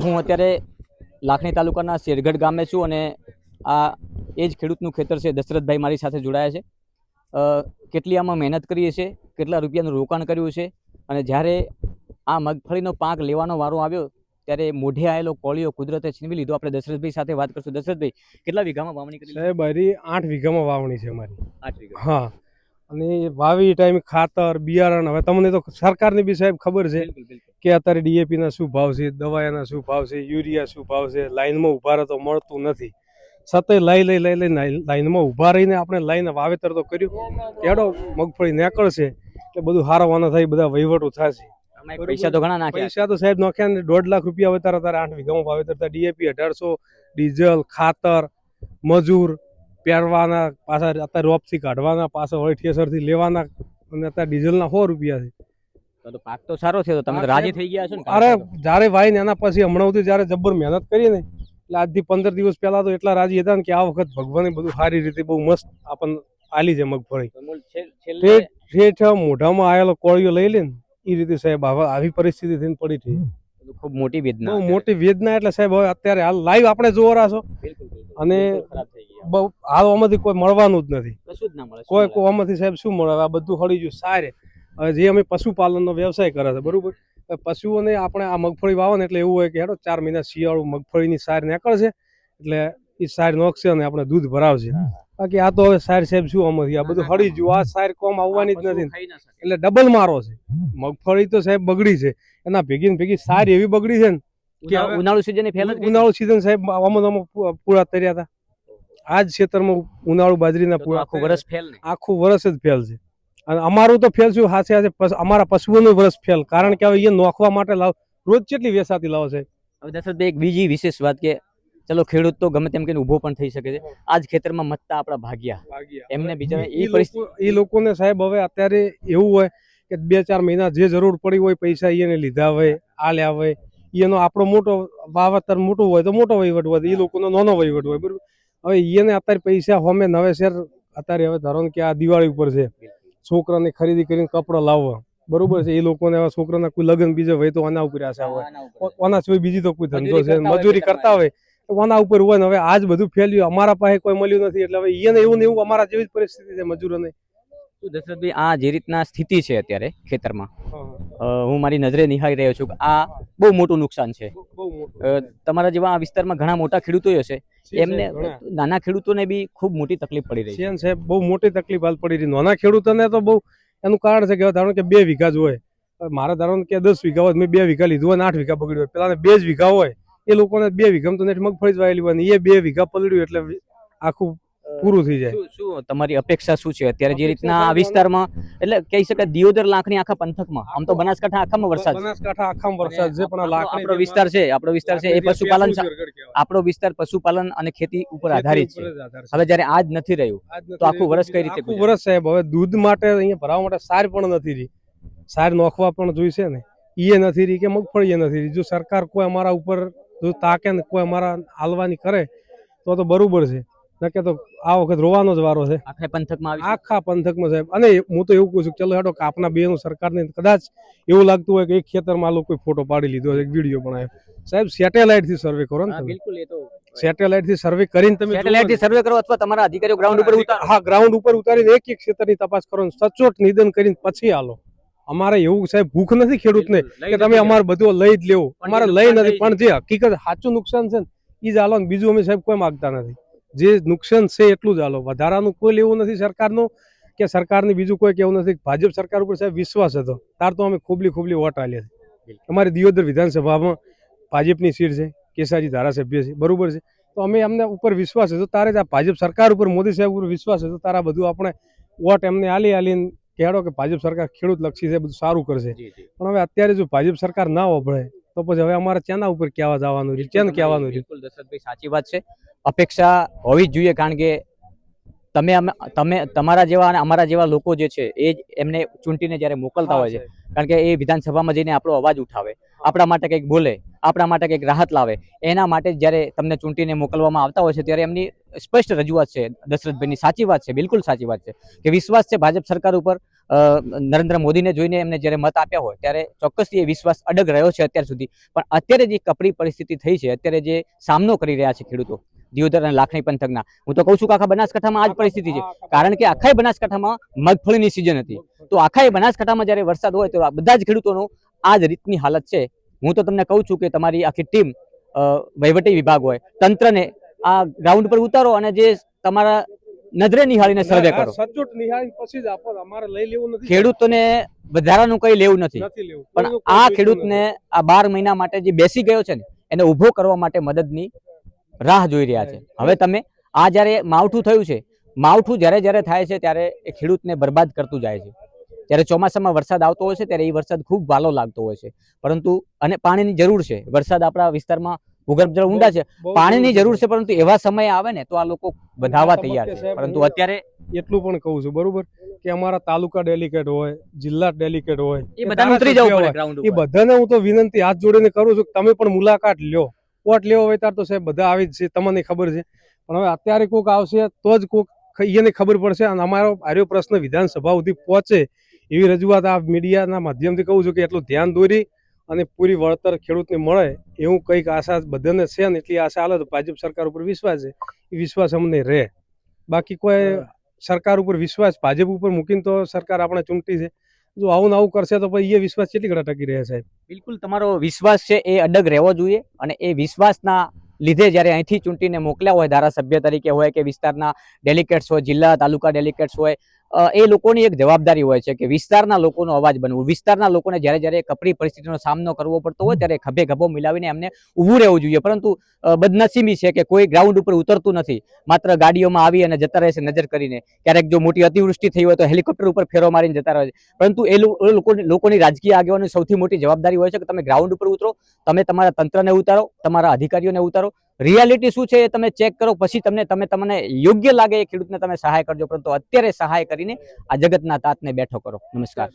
હું અત્યારે લાખણી તાલુકાના શેરગઢ ગામે છું અને આ એ જ ખેડૂતનું ખેતર છે. દશરથભાઈ મારી સાથે જોડાયા છે. કેટલી આમાં મહેનત કરીએ છીએ, કેટલા રૂપિયાનું રોકાણ કર્યું છે અને જ્યારે આ મગફળીનો પાક લેવાનો વારો આવ્યો ત્યારે મોઢે આવેલો કોળિયો કુદરતે છીનવી લીધો. આપણે દશરથભાઈ સાથે વાત કરશું. દશરથભાઈ, કેટલા વીઘામાં વાવણી કરી? સાહેબ હરી 8 વીઘામાં વાવણી છે અમારી. 8 વીઘા. હા, અને વાવી ટાઈમે ખાતર બિયારણ, હવે તમને તો સરકારની બી સાહેબ ખબર છે કે અત્યારે ડીએપી ના શું ભાવ છે, દવાના શું ભાવ છે, યુરિયા શું ભાવ છે. લાઈનમાં ઉભા રહે તો મળતું નથી. સતત લઈ લાઈનમાં ઉભા રહીને આપણે લાઈને વાવેતર તો કર્યું. કેડો મગફળી નીકળશે એટલે બધું હારવાના થાય, બધા વહીવટો થશે. પૈસા તો ઘણા નાખ્યા. પૈસા તો સાહેબ નાખ્યા ને 1.5 લાખ રૂપિયા અત્યારે 8 વીઘામાં વાવેતર થાય. ડીએપી 1800, ડીઝલ, ખાતર, મજૂર પહેરવાના, પાછા અત્યારે રોપથી કાઢવાના, પાછા વળી ઠેસરથી લેવાના, અને અત્યારે ડીઝલના 100 રૂપિયા છે. તો પાક તો સારો થયો, તો તમે રાજી થઈ ગયા છો ને? અરે જ્યારે વાઈને એના પછી હમણાં સુધી જ્યારે જબ્બર મહેનત કરી ને, એટલે આજથી 15 દિવસ પહેલા તો એટલા રાજી હતા ને કે આ વખત ભગવાને બધું સારી રીતે બહુ મસ્ત આપણને આલી છે મગફળી. ઠેઠ મોઢામાં આવેલો કોળિયો લઈ લે ને એ રીતે સાહેબ આવી પરિસ્થિતિ થઈને પડી હતી. ખૂબ મોટી વેદના, બહુ મોટી વેદના. એટલે સાહેબ હવે અત્યારે હાલ લાઈવ આપણે જોવા છો અને બહુ હાલ આમાંથી કોઈ મળવાનું જ નથી. કોઈ આમાંથી સાહેબ શું મળે? આ બધું હળી ગયું સારે. હવે જે અમે પશુપાલનનો વ્યવસાય કરે છે, બરોબર, પશુઓને આપણે આ મગફળી વાવો ને એટલે એવું હોય કે હેડો 4 મહિના શિયાળું મગફળીની સાર નીકળશે એટલે એ સાર નોખશે અને આપણે દૂધ ભરાવશે. બાકી આ તો હવે સાર સાહેબ શું આમાંથી આ બધું હળી ગયું. આ સાર કોમ આવવાની જ નથી, એટલે ડબલ મારો છે. મગફળી તો સાહેબ બગડી છે, એના ભેગી સાર એવી બગડી છે ને કે ઉનાળુ સીઝન ઉનાળુ સીઝન સાહેબ આમાં પૂરા તર્યા હતા. આ જ ક્ષેત્રમાં ઉનાળુ બાજરીના પૂરા આખું વર્ષ ફેલ, આખું વર્ષ જ ફેલ છે. અને અમારું તો ફેલ શું હાથે હાથે અમારા પશુઓનું વર્ષ ફેલ, કારણ કે હવે એ નોખવા માટે રોજ કેટલી વેસાતી લાવો છે. હવે દશરથભાઈ, એક બીજી વિશેષ વાત કે ચલો ખેડૂત તો ગમે તેમ કરીને ઊભો પણ થઈ શકે છે. આજ ખેતરમાં મતતા આપણા ભાગ્યા એમને બીજા એ લોકોને સાહેબ હવે અત્યારે એવું હોય કે 2-4 મહિના જે જરૂર પડી હોય પૈસા એને લીધા હોય, આલ્યા હોય. એનો આપણો મોટો વાવેતર મોટું હોય તો મોટો વહીવટ હોય, એ લોકોનો નાનો વહીવટ હોય, બરોબર. હવે એને અત્યારે પૈસા હોમે નવેસર અત્યારે હવે ધારો કે આ દિવાળી ઉપર છે, છોકરાને ખરીદી કરીને કપડા લાવવા, બરોબર છે. એ લોકોને હવે છોકરાના કોઈ લગ્ન બીજે હોય તો આના ઉપર આશા હોય, આના સિવાય બીજી તો કોઈ ધંધો છે, મજૂરી કરતા હોય આના ઉપર હોય ને. હવે આજ બધું ફેલ્યું, અમારા પાસે કોઈ મળ્યું નથી, એટલે હવે એને એવું ને એવું અમારા જેવી જ પરિસ્થિતિ છે મજૂરોને. દશરથભાઈ, આ જે રીતના સ્થિતિ છે અત્યારે ખેતરમાં, હું મારી નજરે નિહાળી રહ્યો છું કે આ બહુ મોટું નુકસાન છે. તમારા જેવા આ વિસ્તારમાં ઘણા મોટા ખેડૂતો હશે, એમને નાના ખેડૂતોને બી ખૂબ મોટી તકલીફ પડી રહી છે. સાહેબ બહુ મોટી તકલીફ હાલ પડી રહી. નાના ખેડૂતોને તો બહુ એનું કારણ છે કે ધારો કે 2 વીઘા જ હોય, મારા ધારો કે 10 વીઘા હોય, મેં 2 વીઘા લીધું હોય ને 8 વીઘા બગડ્યું હોય. પેલા 2 જ વીઘા હોય એ લોકોને 2 વીઘામાં તો મગફળી જ વાયેલી હોય ને એ 2 વીઘા પલળ્યું એટલે આખું પૂરું થઈ જાય. શું તમારી અપેક્ષા શું છે અત્યારે જે રીતના આ વિસ્તારમાં, એટલે કહી શકાય દિયોદર લાખણી આખા પંથકમાં, આમ તો બનાસકાંઠા આખામાં વરસાદ, બનાસકાંઠા આખામાં વરસાદ છે, પણ આપણો વિસ્તાર છે એ પશુપાલન, આપણો વિસ્તાર પશુપાલન અને ખેતી ઉપર આધારિત છે. હવે જ્યારે આજ નથી રહ્યું તો આખું વર્ષ કઈ રીતે? આખું વર્ષ સાહેબ હવે દૂધ માટે અહીંયા ભરાવા માટે સાર પણ નથી રહી. સાર નોખવા પણ જોઈશે ને, એ નથી રહી કે મગફળી નથી રહી. જો સરકાર કોઈ અમારા ઉપર જો તાકે ને કોઈ અમારા હાલવાની કરે તો બરોબર છે, નકે તો આ વખત રોવાનો જ વારો છે આખા પંથકમાં સાહેબ. અને હું તો એવું કહું છું, ચલો હેડો આપના બેનું સરકારને કદાચ એવું લાગતું હોય કે એક ખેતરમાં લોકો ફોટો પાડી લીધો, એક વિડીયો બનાવ્યો, સાહેબ સેટેલાઇટ થી સર્વે કરો ને. બિલકુલ, એ તો સેટેલાઇટ થી સર્વે કરીને તમે સેટેલાઇટ થી સર્વે કરો અથવા તમારા અધિકારીઓ ગ્રાઉન્ડ ઉપર ઉતારો. હા, ગ્રાઉન્ડ ઉપર ઉતારીને એક ક્ષેત્રની તપાસ કરો, સચોટ નિદાન કરીને પછી હાલો. અમારે એવું સાહેબ ભૂખ નથી ખેડૂતને કે તમે અમારે બધું લઈ જ લેવું, અમારે લઈ નથી, પણ જે હકીકત સાચું નુકસાન છે ને એ જ હાલો. બીજું અમે સાહેબ કોઈ માગતા નથી, જે નુકસાન છે એટલું જ હાલો. વધારાનું કોઈ લેવું નથી સરકારનું કે સરકારને બીજું કોઈ કેવું નથી. ભાજપ સરકાર ઉપર સાહેબ વિશ્વાસ હતો તાર તો અમે ખોબલી વોટ આલ્યા છે. અમારી દિયોદર વિધાનસભામાં ભાજપની સીટ છે, કેસાજી ધારાસભ્ય છે, બરોબર છે. તો અમે અમને ઉપર વિશ્વાસ હતો, તારે જ આ ભાજપ સરકાર ઉપર મોદી સાહેબ ઉપર વિશ્વાસ હતો, તારા બધું આપણે વોટ એમને આલીને કહેડો કે ભાજપ સરકાર ખેડૂત લક્ષી છે, બધું સારું કરશે. પણ હવે અત્યારે જો ભાજપ સરકાર ના વપરાય તો પછી હવે અમારે ચેના ઉપર કહેવા જવાનું છે, ચેન કહેવાનું છે. બિલકુલ દશરથભાઈ, સાચી વાત છે. અપેક્ષા હોવી જ જોઈએ, કારણ કે તમે તમારા જેવા અને અમારા જેવા લોકો જે છે એ જ એમને ચૂંટીને જ્યારે મોકલતા હોય છે, કારણ કે એ વિધાનસભામાં જઈને આપણો અવાજ ઉઠાવે, આપણા માટે કંઈક બોલે, આપણા માટે કંઈક રાહત લાવે, એના માટે જ્યારે તમને ચૂંટીને મોકલવામાં આવતા હોય છે ત્યારે એમની સ્પષ્ટ રજૂઆત છે દશરથભાઈની. સાચી વાત છે, બિલકુલ સાચી વાત છે કે વિશ્વાસ છે ભાજપ સરકાર ઉપર. નરેન્દ્ર મોદીને જોઈને એમને જ્યારે મત આપ્યા હોય ત્યારે ચોક્કસથી એ વિશ્વાસ અડગ રહ્યો છે અત્યાર સુધી. પણ અત્યારે જે કપરી પરિસ્થિતિ થઈ છે, અત્યારે જે સામનો કરી રહ્યા છે ખેડૂતો દિયોદર અને લાખણી પંથકના, હું તો કહું છું કે આખા બનાસકાંઠામાં આ જ પરિસ્થિતિ છે. કારણ કે આખા બનાસકાંઠામાં મગફળીની સિઝન હતી, તો આખા બનાસકાંઠામાં જ્યારે વરસાદ હોય તો બધા જ ખેડૂતોનો આ જ રીતની હાલત છે. હું તો તમને કહું છું કે તમારી આખી ટીમ, વહીવટી વિભાગ હોય, તંત્રને આ ગ્રાઉન્ડ પર ઉતારો અને જે તમારા નજરે નિહાળીને સર્વે કરો. સચોટ નિહાળી પછી જ આપો, અમારે લઈ લેવું નથી. ખેડૂતોને વધારાનું કઈ લેવું નથી, નથી લેવું. પણ આ ખેડૂતને આ 12 મહિના માટે જે બેસી ગયો છે ને, એને ઊભો કરવા માટે મદદની રાહ જોઈ રહ્યા છે. હવે તમે આ જ્યારે માવઠું થયું છે, માવઠું જ્યારે જ્યારે થાય છે ત્યારે એ ખેડૂતને બરબાદ કરતું જાય છે. જ્યારે ચોમાસામાં વરસાદ આવતો હોય છે ત્યારે એ વરસાદ ખૂબ વાલો લાગતો હોય છે, પરંતુ અને પાણીની જરૂર છે. વરસાદ આપણા વિસ્તારમાં ભૂગર્ભ જળ ઊંડા છે, પાણીની જરૂર છે, પરંતુ એવા સમય આવે ને તો આ લોકો વધાવવા તૈયાર છે. પરંતુ અત્યારે એટલું પણ કહું છું, બરોબર, કે અમારા તાલુકા ડેલિકેટ હોય, જિલ્લા ડેલિકેટ હોય, એ બધાને ઉતરી જવું પડે ગ્રાઉન્ડ એ ઉપર. બધાને હું તો વિનંતી હાથ જોડીને કરું છું કે તમે પણ મુલાકાત લ્યો. વોટ લેવો હોય ત્યારે તો સાહેબ બધા આવી જ છે, તમને ખબર છે. પણ હવે અત્યારે કોઈક આવશે તો જ કોઈક એને ખબર પડશે. અને અમારો આર્યો પ્રશ્ન વિધાનસભા સુધી પહોંચે એવી રજૂઆત આ મીડિયાના માધ્યમથી કહું છું કે એટલું ધ્યાન દોરી અને પૂરી વળતર ખેડૂતને મળે એવું કંઈક આશા બધાને છે ને. એટલી આશા હાલે તો ભાજપ સરકાર ઉપર વિશ્વાસ છે, એ વિશ્વાસ અમને રહે. બાકી કોઈ સરકાર ઉપર વિશ્વાસ ભાજપ ઉપર મૂકીને તો સરકાર આપણે ચૂંટી છે. જો આવું ને આવું કરશે તો પછી એ વિશ્વાસ કેટલી ઘણા ટકી રહે સાહેબ. બિલકુલ તમારો વિશ્વાસ છે એ અડગ રહેવો જોઈએ, અને એ વિશ્વાસના લીધે જ્યારે અહીંથી ચૂંટીને મોકલ્યા હોય ધારાસભ્ય તરીકે હોય કે વિસ્તારના ડેલિકેટ્સ હોય, જિલ્લા તાલુકા ડેલિકેટ્સ હોય, એ લોકોની એક જવાબદારી હોય છે કે વિસ્તારના લોકોનો અવાજ બનવું. વિસ્તારના લોકોને જ્યારે જ્યારે કપરી પરિસ્થિતિનો સામનો કરવો પડતો હોય ત્યારે ખભે ખભો મિલાવીને એમને ઊભું રહેવું જોઈએ. પરંતુ બદનસીબી છે કે કોઈ ગ્રાઉન્ડ ઉપર ઉતરતું નથી, માત્ર ગાડીઓમાં આવી અને જતા રહે છે નજર કરીને. ક્યારેક જો મોટી અતિવૃષ્ટિ થઈ હોય તો હેલિકોપ્ટર ઉપર ફેરો મારીને જતા રહે છે. પરંતુ એ લોકોની રાજકીય આગેવાની સૌથી મોટી જવાબદારી હોય છે કે તમે ગ્રાઉન્ડ ઉપર ઉતરો, તમે તમારા તંત્રને ઉતારો, તમારા અધિકારીઓને ઉતારો, રિયાલિટી શું છે એ તમે ચેક કરો, પછી તમને યોગ્ય લાગે એ ખેડૂતને તમે સહાય કરજો. પરંતુ અત્યારે સહાય કરીને આ જગતના તાતને બેઠો કરો. નમસ્કાર.